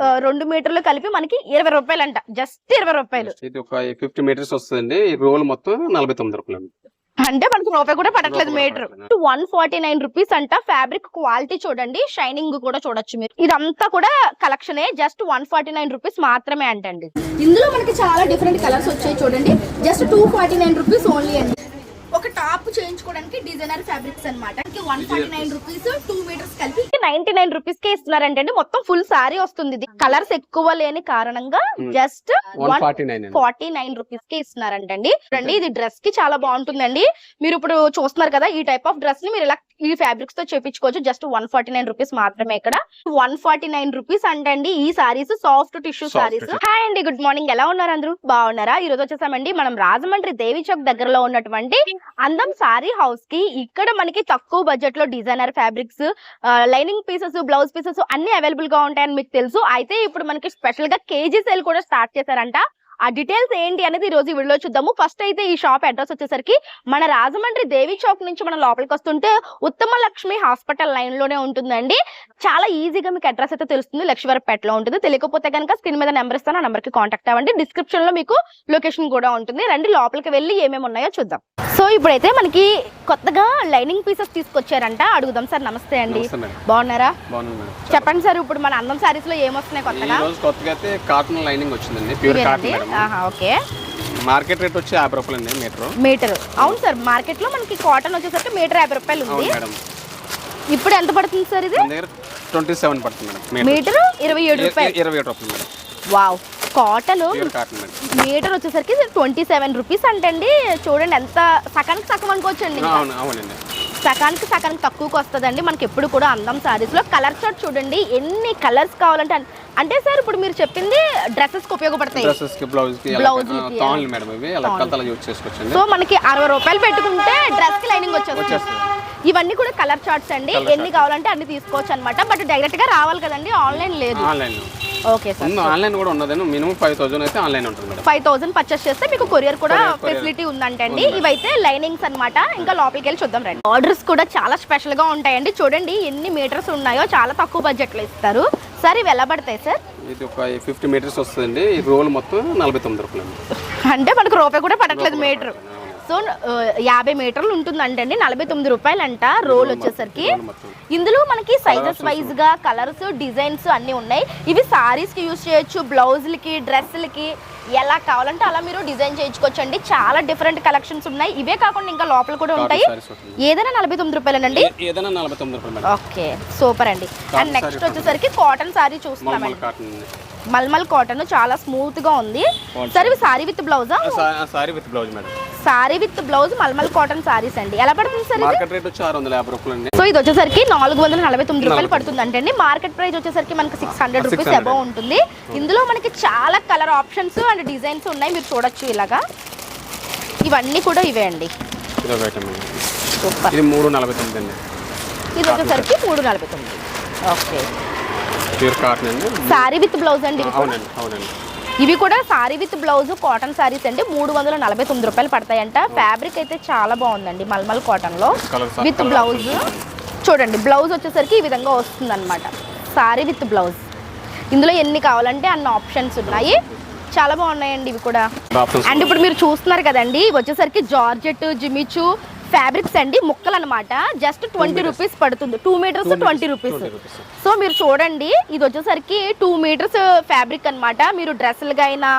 2 మీటర్లు కలిపి మనకి 20 రూపాయలు అంట. జస్ట్ 20 రూపాయలు. ఇది ఒక 50 మీటర్స్ వస్తుందండి. ఈ రోల్ మొత్తం 49 రూపాయలు. అంటే మనకు రూపాయి కూడా పడట్లేదు మీటర్. 149 రూపీస్ అంట. ఫ్యాబ్రిక్ క్వాలిటీ చూడండి, షైనింగ్ కూడా చూడొచ్చు మీరు. ఇదంతా కూడా కలెక్షనే. జస్ట్ 149 రూపీస్ మాత్రమే అంటండి. ఇందులో మనకి చాలా డిఫరెంట్ కలర్స్ వచ్చాయి చూడండి. జస్ట్ 249 రూపీస్ ఓన్లీ అండి. ఒక టాప్ చేయించుకోవడానికి డిజైనర్ ఫ్యాబ్రిక్స్ అనమాట. 149 రూపీస్ 2 మీటర్స్ కలిపి 99 రూపీస్ కే ఇస్తున్నారంటే మొత్తం ఫుల్ సారీ వస్తుంది. ఇది కలర్స్ ఎక్కువ లేని కారణంగా జస్ట్ 149 రూపీస్ కే ఇస్తున్నారంటండి. ఇది డ్రెస్ కి చాలా బాగుంటుందండి. మీరు ఇప్పుడు చూస్తున్నారు కదా, ఈ టైప్ ఆఫ్ డ్రెస్ ని మీరు ఇలా ఈ ఫ్యాబ్రిక్స్ తో చేపించుకోవచ్చు. జస్ట్ 149 రూపీస్ మాత్రమే. ఇక్కడ 149 రూపీస్ అంటండి ఈ saris. Soft tissue saris. Hi అండి, గుడ్ మార్నింగ్. ఎలా ఉన్నారు అందరూ? బాగున్నారా? ఈ రోజు వచ్చేసామండి మనం రాజమండ్రి దేవి చౌక్ దగ్గరలో ఉన్నటువంటి అందం సారీ హౌస్ కి. ఇక్కడ మనకి తక్కువ బడ్జెట్ లో designer fabrics, lining pieces, blouse pieces అన్ని అవైలబుల్ గా ఉంటాయని మీకు తెలుసు. అయితే ఇప్పుడు మనకి స్పెషల్ గా కేజీ సేల్ కూడా స్టార్ట్ చేశారంట. ఆ డీటెయిల్స్ ఏంటి అనేది ఈ రోజు వీడియోలో చూద్దాము. ఫస్ట్ అయితే ఈ షాప్ అడ్రస్ వచ్చేసరికి మన రాజమండ్రి దేవి చౌక్ నుంచి మనం లోపలికి వస్తుంటే ఉత్తమ లక్ష్మి హాస్పిటల్ లైన్ లోనే ఉంటుందండి. చాలా ఈజీగా మీకు అడ్రస్ అయితే తెలుస్తుంది. లక్ష్మీవారపేటలో ఉంటుంది. తెలియకపోతే కనుక స్క్రీన్ మీద నెంబర్ ఇస్తాను, ఆ నెంబర్ కి కాంటాక్ట్ అవ్వండి. డిస్క్రిప్షన్ లో మీకు లొకేషన్ కూడా ఉంటుంది. రండి లోపలికి వెళ్ళి ఏమేమి ఉన్నాయో చూద్దాం. సో ఇప్పుడైతే మనకి కొత్తగా లైనింగ్ పీసెస్ తీసుకొచ్చారంట. అడుగుదాం సార్. నమస్తే అండి, బాగున్నారా? చెప్పండి సార్, ఇప్పుడు మన అందం సారీస్ లో ఏమొస్తున్నాయి కొత్తగా? కాటన్ లైనింగ్ వచ్చిందండి, pure cotton. Okay. Market rate వచ్చి 50 రూపాయలు అండి మీటర్. అవును సార్, మార్కెట్ లో మనకి కాటన్ వచ్చేసరికి మీటర్ 50 రూపాయలు ఉంది. ఇప్పుడు ఎంత పడుతుంది సార్ ఇది? 27 పడుతుంది మేడం. మీటర్ 27 రూపాయలు. 27 రూపాయలు మేడం. వావ్. కాటన్ మీటర్ వచ్చేసరికి 27 రూపీస్ అంటండి. చూడండి ఎంత సకానికి సగం అనుకోవచ్చండి. సకానికి తక్కువకి వస్తుందండి మనకి ఎప్పుడు కూడా అందం సారీస్ లో. కలర్ చార్ట్ చూడండి, ఎన్ని కలర్స్ కావాలంటే అంటే సార్ ఇప్పుడు మీరు చెప్పింది డ్రెస్సెస్ కి ఉపయోగపడతాయి. సో మనకి 60 రూపాయలు పెట్టుకుంటే డ్రెస్ కి లైనింగ్ వచ్చేస్తుంది. ఇవన్నీ కూడా కలర్ చార్ట్స్ అండి. ఎన్ని కావాలంటే అన్ని తీసుకోవచ్చు అనమాట. బట్ డైరెక్ట్ గా రావాలి కదండి, ఆన్లైన్ లేదు. ఓకే సార్, ఆన్లైన్ కూడా ఉన్నది. మినిమం 5000 అయితే ఆన్లైన్ ఉంటుంది మేడం. 5000 పర్చేస్ చేస్తే మీకు కొరియర్ కూడా ఫెసిలిటీ ఉందంటండి. ఇవైతే లైనింగ్స్ అన్నమాట. ఇంకా లోపలికి వెళ్ళి చూద్దాం రండి. ఆర్డర్స్ కూడా చాలా స్పెషల్ గా ఉంటాయండి. చూడండి ఎన్ని మీటర్స్ ఉన్నాయో, చాలా తక్కువ బడ్జెట్ లో ఇస్తారు. సార్ ఇవి ఎలా పడతాయి సార్? ఇది ఒక 50 మీటర్స్ వస్తుందండి. ఈ రోల్ మొత్తం 49 రూపాయలు. అంటే మనకు రూపాయి కూడా పడట్లేదు మీటర్. సో 50 మీటర్లు ఉంటుందంటే 49 రూపాయలు అంట రోల్ వచ్చేసరికి. ఇందులో మనకి సైజెస్ వైజ్ గా కలర్స్, డిజైన్స్ అన్ని ఉన్నాయి. ఇవి సారీస్ కి యూజ్ చేయొచ్చు, బ్లౌజులకి, డ్రెస్సులకి, ఎలా కావాలంటే అలా మీరు డిజైన్ చేయించుకోవచ్చు అండి. చాలా డిఫరెంట్ కలెక్షన్స్ ఉన్నాయి. ఇవే కాకుండా ఇంకా లోపల కూడా ఉంటాయి. ఏదైనా 49 రూపాయలండి. ఓకే, సూపర్ అండి. అండ్ నెక్స్ట్ వచ్చేసరికి కాటన్ సారీ చూస్తున్నామండి. మల్మల్ కాటన్ చాలా స్మూత్ గా ఉంది. సరే ఇవి sari with blouse? Sari with blouse madam. Sari with blouse malmal cotton saris అండి. ఎలా పడుతుంది సార్? మార్కెట్ రేట్ వచ్చి 650 రూపాయలు. సో ఇది వచ్చేసరికి 449 రూపాయలు పడుతుంది అంటే మార్కెట్ ప్రైస్ వచ్చేసరికి మనకి 600 రూపీస్ అబౌవ్ ఉంటుంది. ఇందులో మనకి చాలా కలర్ ఆప్షన్స్ అండ్ డిజైన్స్ ఉన్నాయి, మీరు చూడొచ్చు ఇలాగా. ఇవన్నీ కూడా ఇవే అండి. ఇది 349 అండి. ఇది వచ్చేసరికి 349. ఓకే. ప్యూర్ కాటన్ అండి. సారీ విత్ బ్లౌజ్ అండి. ఇవి కూడా sorry with blouse cotton saris అండి. 349 రూపాయలు పడతాయంట. ఫ్యాబ్రిక్ అయితే చాలా బాగుందండి, మల్మల్ కాటన్ లో విత్ బ్లౌజ్. చూడండి బ్లౌజ్ వచ్చేసరికి ఈ విధంగా వస్తుంది అనమాట. Sorry with blouse. ఇందులో ఎన్ని కావాలంటే అన్ని ఆప్షన్స్ ఉన్నాయి. చాలా బాగున్నాయండి ఇవి కూడా. అండ్ ఇప్పుడు మీరు చూస్తున్నారు కదండి, వచ్చేసరికి జార్జెట్, జిమిచు ఫ్యాబ్రిక్స్ అండి, ముక్కలు అనమాట. జస్ట్ 20 రూపీస్ పడుతుంది. 2 మీటర్స్ 20 రూపీస్. సో మీరు చూడండి, ఇది వచ్చేసరికి 2 మీటర్స్ ఫ్యాబ్రిక్ అనమాట. మీరు డ్రెస్సులుగా అయినా,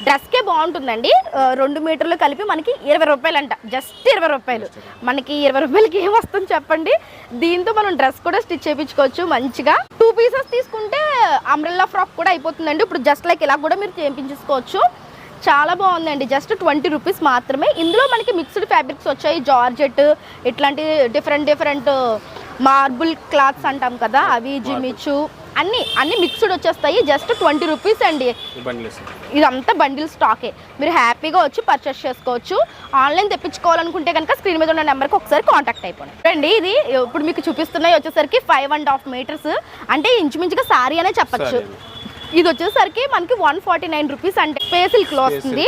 డ్రెస్కే బాగుంటుందండి. 2 మీటర్లు కలిపి మనకి 20 రూపాయలు అంట. జస్ట్ 20 రూపాయలు. మనకి 20 రూపాయలకి ఏం వస్తుంది చెప్పండి? దీంతో మనం డ్రెస్ కూడా స్టిచ్ చేయించుకోవచ్చు మంచిగా. 2 పీసెస్ తీసుకుంటే అంబ్రెల్లా ఫ్రాక్ కూడా అయిపోతుందండి. ఇప్పుడు జస్ట్ లైక్ ఇలా కూడా మీరు చేయించుకోవచ్చు. చాలా బాగుందండి. జస్ట్ 20 రూపీస్ మాత్రమే. ఇందులో మనకి మిక్స్డ్ ఫ్యాబ్రిక్స్ వచ్చాయి. జార్జెట్, ఇట్లాంటి డిఫరెంట్ మార్బుల్ క్లాత్స్ అంటాం కదా, అవి, జిమిచు, అన్ని మిక్స్డ్ వచ్చేస్తాయి. జస్ట్ 20 రూపీస్ అండి. ఇదంతా బండిల్ స్టాకే. మీరు హ్యాపీగా వచ్చి పర్చేస్ చేసుకోవచ్చు. ఆన్లైన్ తెప్పించుకోవాలనుకుంటే కనుక స్క్రీన్ మీద ఉన్న నెంబర్కి ఒకసారి కాంటాక్ట్ అయిపోండి అండి. ఇది ఇప్పుడు మీకు చూపిస్తున్నాయి వచ్చేసరికి 5.5 మీటర్స్ అంటే ఇంచుమించుగా సారీ అనే చెప్పచ్చు. ఇది వచ్చేసరికి మనకి 149 రూపీస్ అంటే స్పేస్ సిల్క్ లో వస్తుంది.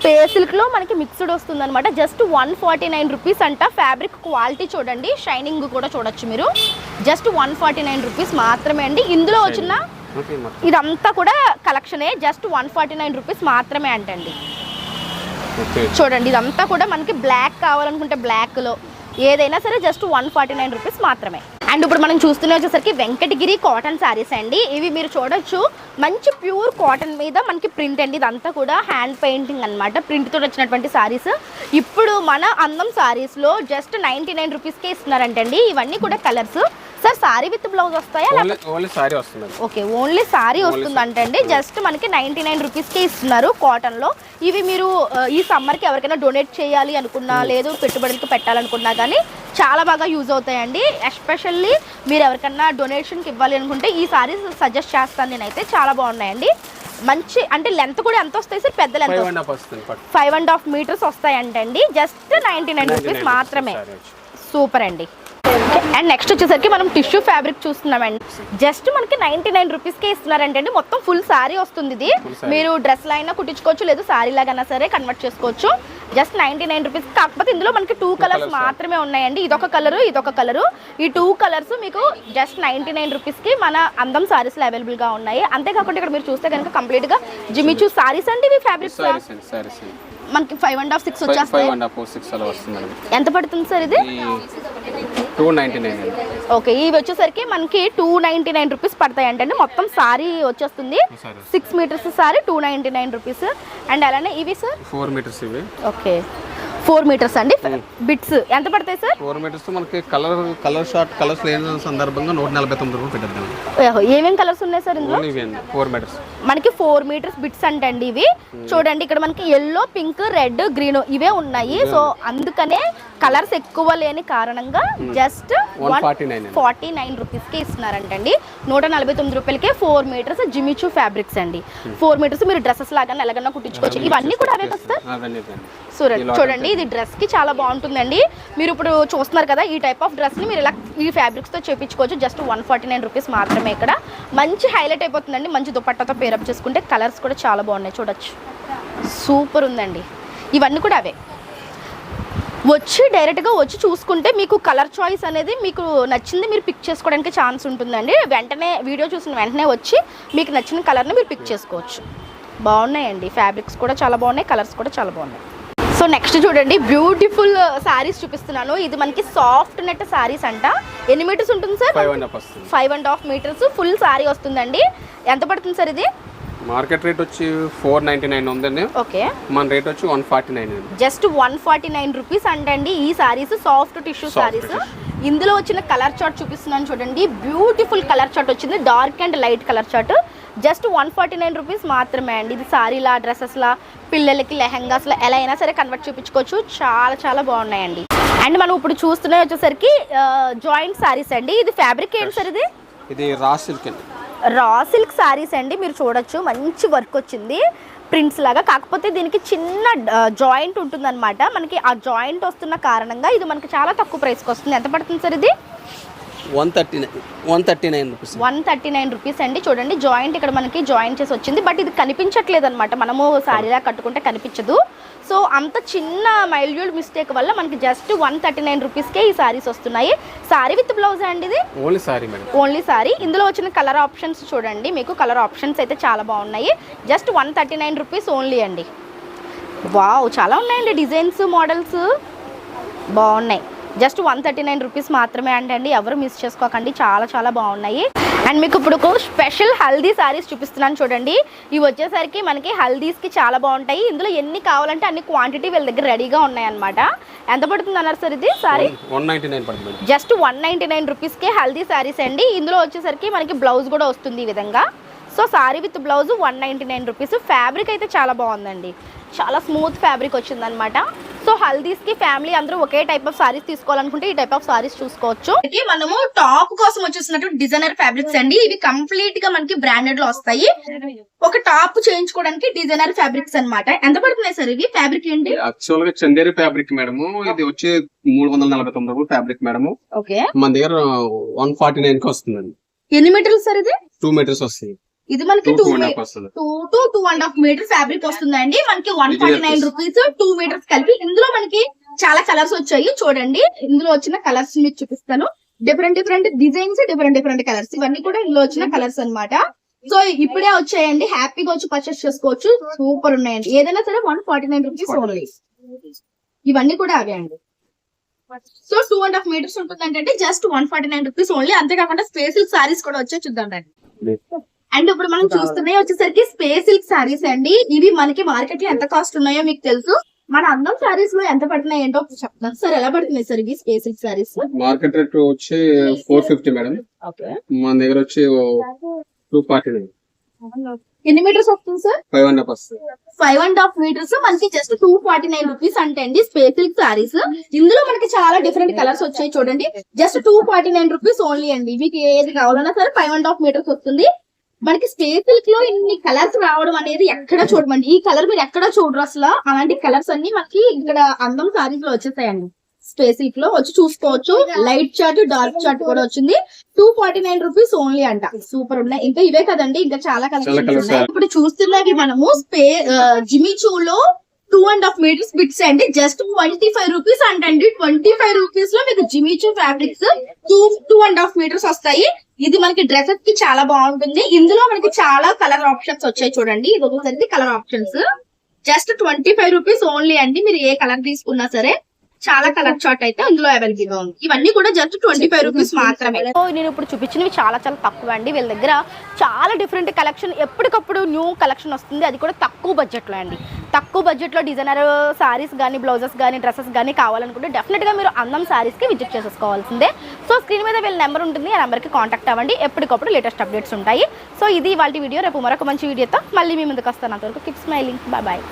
స్పేస్ సిల్క్ లో మనకి మిక్స్డ్ వస్తుంది అనమాట. జస్ట్ 149 రూపీస్ అంట. ఫ్యాబ్రిక్ క్వాలిటీ చూడండి, షైనింగ్ కూడా చూడొచ్చు మీరు. జస్ట్ 149 రూపీస్ మాత్రమే అండి. ఇందులో వచ్చిన ఇదంతా కూడా కలెక్షనే, జస్ట్ 149 రూపీస్ మాత్రమే అంటండి. చూడండి ఇదంతా కూడా మనకి బ్లాక్ కావాలనుకుంటే బ్లాక్ లో ఏదైనా సరే జస్ట్ 149 రూపీస్ మాత్రమే. అండ్ ఇప్పుడు మనం చూస్తున్న వచ్చేసరికి వెంకటగిరి కాటన్ శారీస్ అండి. ఇవి మీరు చూడొచ్చు, మంచి ప్యూర్ కాటన్ మీద మనకి ప్రింట్ అండి. ఇదంతా కూడా హ్యాండ్ పెయింటింగ్ అనమాట, ప్రింట్ తోటి వచ్చినటువంటి శారీస్. ఇప్పుడు మన అందం శారీస్ లో జస్ట్ 99 రూపీస్కే ఇస్తున్నారంటండి. ఇవన్నీ కూడా colours. Sir sari with blouse వస్తాయా? ఓకే, ఓన్లీ సారీ వస్తుందంటండి. జస్ట్ మనకి 99 రూపీస్కే ఇస్తున్నారు కాటన్ లో. ఇవి మీరు ఈ సమ్మర్ కి ఎవరికైనా డొనేట్ చేయాలి అనుకున్నా, లేదు పెట్టుబడులకు పెట్టాలనుకున్నా కానీ చాలా బాగా యూజ్ అవుతాయండి. ఎస్పెషల్లీ మీరు ఎవరికైనా డొనేషన్కి ఇవ్వాలి అనుకుంటే ఈ సారీస్ సజెస్ట్ చేస్తాను నేనైతే. చాలా బాగున్నాయండి. మంచి అంటే లెంత్ కూడా ఎంత వస్తాయి సార్? పెద్ద లెంత్ 5.5 మీటర్స్ వస్తాయంటండి. జస్ట్ 99 రూపీస్ మాత్రమే. సూపర్ అండి. అండ్ నెక్స్ట్ వచ్చేసరికి మనం టిష్యూ ఫ్యాబ్రిక్ చూస్తున్నామండి. జస్ట్ మనకి 99 రూపీస్కే ఇస్తున్నారంటే మొత్తం ఫుల్ సారీ వస్తుంది. ఇది మీరు డ్రెస్ అయినా కుట్టించుకోవచ్చు, లేదు సారీ లాగైనా సరే కన్వర్ట్ చేసుకోవచ్చు. Just 99 rupees. కాకపోతే ఇందులో మనకి 2 కలర్స్ మాత్రమే ఉన్నాయండి. ఇదొక కలరు, ఇదొక కలరు. ఈ 2 కలర్స్ మీకు జస్ట్ 99 రూపీస్కి మన అందం సారీస్లో అవైలబుల్గా ఉన్నాయి. అంతేకాకుండా ఇక్కడ మీరు చూస్తే కనుక కంప్లీట్గా జిమిచూ సారీస్ అండి. ఇవి ఫ్యాబ్రిక్ మనకి 5.5, 6 వచ్చేస్తాయి. ఎంత పడుతుంది సార్ ఇది? 299. ఓకే, ఇవి వచ్చేసరికి మనకి 299 రూపీస్ పడతాయి అంటే మొత్తం సారీ వచ్చేస్తుంది. 6 మీటర్స్ సారీ 299 రూపీస్. అండ్ అలానే ఇవి సార్ 4 మీటర్స్ ఇవి. ఓకే, 4 మీటర్స్ అండి. బిట్స్ ఎంత పడతాయి సార్? 4 మీటర్స్ మనకి కలర్ షార్ట్ కలర్స్ లేని సందర్భంగా 149 రూపాయలు పెట్టేద్దాం. ఏమేం కలర్స్ ఉన్నాయి సార్ ఇందులో? 4 మీటర్స్ మనకి 4 మీటర్స్ బిట్స్ అంటండి ఇవి. చూడండి ఇక్కడ మనకి ఎల్లో, పింక్, రెడ్, గ్రీన్ ఇవే ఉన్నాయి. సో అందుకనే కలర్స్ ఎక్కువ లేని కారణంగా జస్ట్ 149 రూపీస్కి ఇస్తున్నారంటండి. 149 రూపాయలకే 4 మీటర్స్ జిమిచూ ఫ్యాబ్రిక్స్ అండి. 4 మీటర్స్ మీరు డ్రెస్సెస్ లాగా ఎలాగన్నా కుట్టించుకోవచ్చు. ఇవన్నీ కూడా అవే కదా సార్? చూడండి ఇది డ్రెస్ కి చాలా బాగుంటుందండి. మీరు ఇప్పుడు చూస్తున్నారు కదా, ఈ టైప్ ఆఫ్ డ్రెస్ ని మీరు ఇలా ఈ ఫ్యాబ్రిక్స్ తో చేపించుకోవచ్చు. జస్ట్ 149 రూపీస్ మాత్రమే. ఇక్కడ మంచి హైలైట్ అయిపోతుందండి. మంచి దుపట్టాతో పేరప్ చేసుకుంటే కలర్స్ కూడా చాలా బాగున్నాయి. చూడొచ్చు, సూపర్ ఉందండి. ఇవన్నీ కూడా అవే. వచ్చి డైరెక్ట్గా వచ్చి చూసుకుంటే మీకు కలర్ చాయిస్ అనేది మీకు నచ్చింది మీరు పిక్ చేసుకోవడానికి ఛాన్స్ ఉంటుందండి. వెంటనే వీడియో చూసిన వెంటనే వచ్చి మీకు నచ్చిన కలర్ని మీరు పిక్ చేసుకోవచ్చు. బాగున్నాయండి, ఫ్యాబ్రిక్స్ కూడా చాలా బాగున్నాయి, కలర్స్ కూడా చాలా బాగున్నాయి. సో నెక్స్ట్ చూడండి, బ్యూటిఫుల్ శారీస్ చూపిస్తున్నాను. ఇది మనకి సాఫ్ట్ నెట్ శారీస్ అంట. ఎన్ని మీటర్స్ ఉంటుంది సార్? 5.5 మీటర్స్ ఫుల్ శారీ వస్తుందండి. ఎంత పడుతుంది సార్ ఇది? మార్కెట్ రేట్ వచ్చి 499 ఉందండి. ఓకే, మన రేట్ వచ్చి 149. జస్ట్ 149 రూపీస్ అంటండి. ఈ సారీస్ సాఫ్ట్ టిష్యూ సారీస్. ఇందులో వచ్చిన కలర్ చార్ట్ చూపిస్తున్నాను చూడండి. బ్యూటిఫుల్ కలర్ చార్ట్ వచ్చింది, dark and light colour chart. Just 149 rupees మాత్రమే అండి. ఇది సారీలా, డ్రెస్సెస్లా, పిల్లలకి లెహెంగాస్లా ఎలా అయినా సరే కన్వర్ట్ చూపించుకోవచ్చు. చాలా చాలా బాగున్నాయండి. అండ్ మనం ఇప్పుడు చూస్తున్నది వచ్చేసరికి జాయింట్ సారీస్ అండి. ఇది ఫ్యాబ్రిక్ ఏంటి సార్? ఇది రా సిల్క్ అండి. రా సిల్క్ సారీస్ అండి. మీరు చూడొచ్చు, మంచి వర్క్ వచ్చింది ప్రింట్స్ లాగా. కాకపోతే దీనికి చిన్న జాయింట్ ఉంటుందన్నమాట. మనకి ఆ జాయింట్ వస్తున్న కారణంగా ఇది మనకి చాలా తక్కువ ప్రైస్కి వస్తుంది. ఎంత పడుతుంది సార్ ఇది? 139 రూపీస్ అండి. చూడండి జాయింట్ ఇక్కడ మనకి జాయింట్ చేసి వచ్చింది. బట్ ఇది కనిపించట్లేదు అనమాట, మనము సారీలా కట్టుకుంటే కనిపించదు. సో అంత చిన్న మైల్యూడ్ మిస్టేక్ వల్ల మనకి జస్ట్ 139 రూపీస్కే ఈ సారీస్ వస్తున్నాయి. సారీ విత్ బ్లౌజ్ అండి ఇది? Only sorry. ఇందులో వచ్చిన కలర్ ఆప్షన్స్ చూడండి, మీకు కలర్ ఆప్షన్స్ అయితే చాలా బాగున్నాయి. జస్ట్ 139 రూపీస్ ఓన్లీ అండి. వావ్, చాలా ఉన్నాయండి డిజైన్స్, మోడల్స్ బాగున్నాయి. జస్ట్ 139 రూపీస్ మాత్రమే అండి. ఎవరు మిస్ చేసుకోకండి, చాలా చాలా బాగున్నాయి. అండ్ మీకు ఇప్పుడు స్పెషల్ హల్దీ సారీస్ చూపిస్తున్నాను చూడండి. ఇవి వచ్చేసరికి మనకి హల్దీస్కి చాలా బాగుంటాయి. ఇందులో ఎన్ని కావాలంటే అన్ని క్వాంటిటీ వీళ్ళ దగ్గర రెడీగా ఉన్నాయన్నమాట. ఎంత పడుతుంది అన్నారు సార్ ఇది సారీ? 199 పడుతుంది. జస్ట్ 199 రూపీస్కే హల్దీ సారీస్ అండి. ఇందులో వచ్చేసరికి మనకి బ్లౌజ్ కూడా వస్తుంది ఈ విధంగా. So sorry with blouse 199 rupees. Fabric అయితే చాలా బాగుందండి, చాలా స్మూత్ ఫ్యాబ్రిక్ వచ్చిందనమాట. సో హల్దీస్ కి ఫ్యామిలీ అందరూ ఒకే టైప్ ఆఫ్ సారీస్ తీసుకోవాలనుకుంటే ఈ టైప్ ఆఫ్ సారీస్ చూసుకోవచ్చు. మనము టాప్ కోసం వచ్చేసినట్టు డిజైనర్ ఫ్యాబ్రిక్స్ అండి. ఇవి కంప్లీట్ గా మనకి బ్రాండెడ్ లో వస్తాయి. ఒక టాప్ చేయించుకోవడానికి డిజైనర్ ఫ్యాబ్రిక్స్ అన్నమాట. ఎంత పడుతున్నాయి సార్ ఇవి? ఫ్యాబ్రిక్ ఏంటి? యాక్చువల్ గా చందేరి ఫ్యాబ్రిక్ మేడం. ఇది వచ్చి 349 రూపాయలు ఫ్యాబ్రిక్ మేడం. ఓకే, మన దగ్గర 149 కి వస్తుందండి. ఎన్ని మీటర్లు సార్ ఇది? 2 మీటర్స్ వస్తాయి. ఇది మనకి 2 to 2.5 మీటర్ ఫ్యాబ్రిక్ వస్తుందండి. మనకి 149 రూపీస్ 2 మీటర్స్ కలిపి. ఇందులో మనకి చాలా కలర్స్ వచ్చాయి చూడండి. ఇందులో వచ్చిన కలర్స్ మీకు చూపిస్తాను. Different designs, different colours. ఇవన్నీ కూడా ఇందులో వచ్చిన కలర్స్ అన్నమాట. సో ఇప్పుడే వచ్చాయండి, హ్యాపీగా వచ్చి పర్చేస్ చేసుకోవచ్చు. సూపర్ ఉన్నాయండి. ఏదైనా సరే 149 రూపీస్ ఓన్లీ. ఇవన్నీ కూడా అవే అండి. సో 2.5 మీటర్స్ ఉంటుందంటే జస్ట్ 149 రూపీస్ ఓన్లీ. అంతేకాకుండా స్పేస్ సిల్క్ సారీస్ కూడా వచ్చాయి, చూద్దాం రండి. అండ్ ఇప్పుడు మనం చూస్తున్నాయి వచ్చేసరికి స్పేస్ సిల్క్ సారీస్ అండి. ఇవి మనకి మార్కెట్ లో ఎంత కాస్ట్ ఉన్నాయో మీకు తెలుసు. మన అందం సారీస్ లో ఎంత పడుతున్నాయి ఏంటో చెప్తాను సార్. ఎలా పడుతున్నాయి సార్ ఇవి space silk saris? Market rate వచ్చి 450 మేడం. మన దగ్గర వచ్చి 249. ఎన్ని మీటర్స్ వస్తుంది సార్? 5.5 మీటర్స్ మనకి జస్ట్ 249 రూపీస్ అంటే అండి స్పేస్ సిల్క్ సారీస్. ఇందులో మనకి చాలా డిఫరెంట్ కలర్స్ వచ్చాయి చూడండి. జస్ట్ 249 రూపీస్ ఓన్లీ అండి. మీకు ఏది కావాలన్నా సరే 5.5 మీటర్స్ వస్తుంది. మనకి స్పేస్ సిల్క్ లో ఇన్ని కలర్స్ రావడం అనేది ఎక్కడ చూడమండి. ఈ కలర్ మీరు ఎక్కడ చూడరు అసలు. అలాంటి కలర్స్ అన్ని మనకి ఇక్కడ అందం సారీస్ లో వచ్చేసాయండి. స్పేస్ సిల్క్ లో వచ్చి చూసుకోవచ్చు. లైట్ చార్ట్, డార్క్ చార్ట్ కూడా వచ్చింది. 249 రూపీస్ ఓన్లీ అంట. సూపర్ ఉన్నాయి. ఇంకా ఇవే కదండి, ఇంకా చాలా కలెక్షన్స్ ఉన్నాయి. ఇప్పుడు చూస్తున్నవి మనము జిమిచూలో 2.5 మీటర్స్ బిట్స్ అండి. జస్ట్ 25 రూపీస్ అంటండి. 25 రూపీస్ లో మీకు జిమిచూ ఫ్యాబ్రిక్స్ 2.5 మీటర్స్ వస్తాయి. ఇది మనకి డ్రెస్సెస్ కి చాలా బాగుంటుంది. ఇందులో మనకి చాలా కలర్ ఆప్షన్స్ వచ్చాయి చూడండి. ఇది ఒకసారి colour options just 25 rupees only అండి. మీరు ఏ కలర్ తీసుకున్నా సరే చాలా కలర్ చార్ట్ అయితే అందులో అవైలబుల్ గా ఉంది. ఇవన్నీ కూడా జస్ట్ 25 రూపీస్ మాత్రమే. నేను ఇప్పుడు చూపించినవి చాలా చాలా తక్కువ అండి. వీళ్ళ దగ్గర చాలా డిఫరెంట్ కలెక్షన్, ఎప్పటికప్పుడు న్యూ కలెక్షన్ వస్తుంది. అది కూడా తక్కువ బడ్జెట్ లో అండి. తక్కువ బడ్జెట్ లో డిజైనర్ సారీస్ కానీ, బ్లౌజెస్ కానీ, డ్రెస్సెస్ కానీ కావాలనుకుంటే డెఫినెట్ గా మీరు అందం సారీస్ కి విజిట్ చేసేసుకోవాల్సిందే. సో స్క్రీన్ మీద వీళ్ళ నెంబర్ ఉంటుంది, ఆ నెంబర్ కి కాంటాక్ట్ అవ్వండి. ఎప్పటికప్పుడు లేటెస్ట్ అప్డేట్స్ ఉంటాయి. సో ఇది వాళ్ళ వీడియో. రేపు మరొక మంచి వీడియోతో మళ్ళీ మీ ముందుకు వస్తాను. అంతవరకు కీప్ స్మైలింగ్. Bye bye.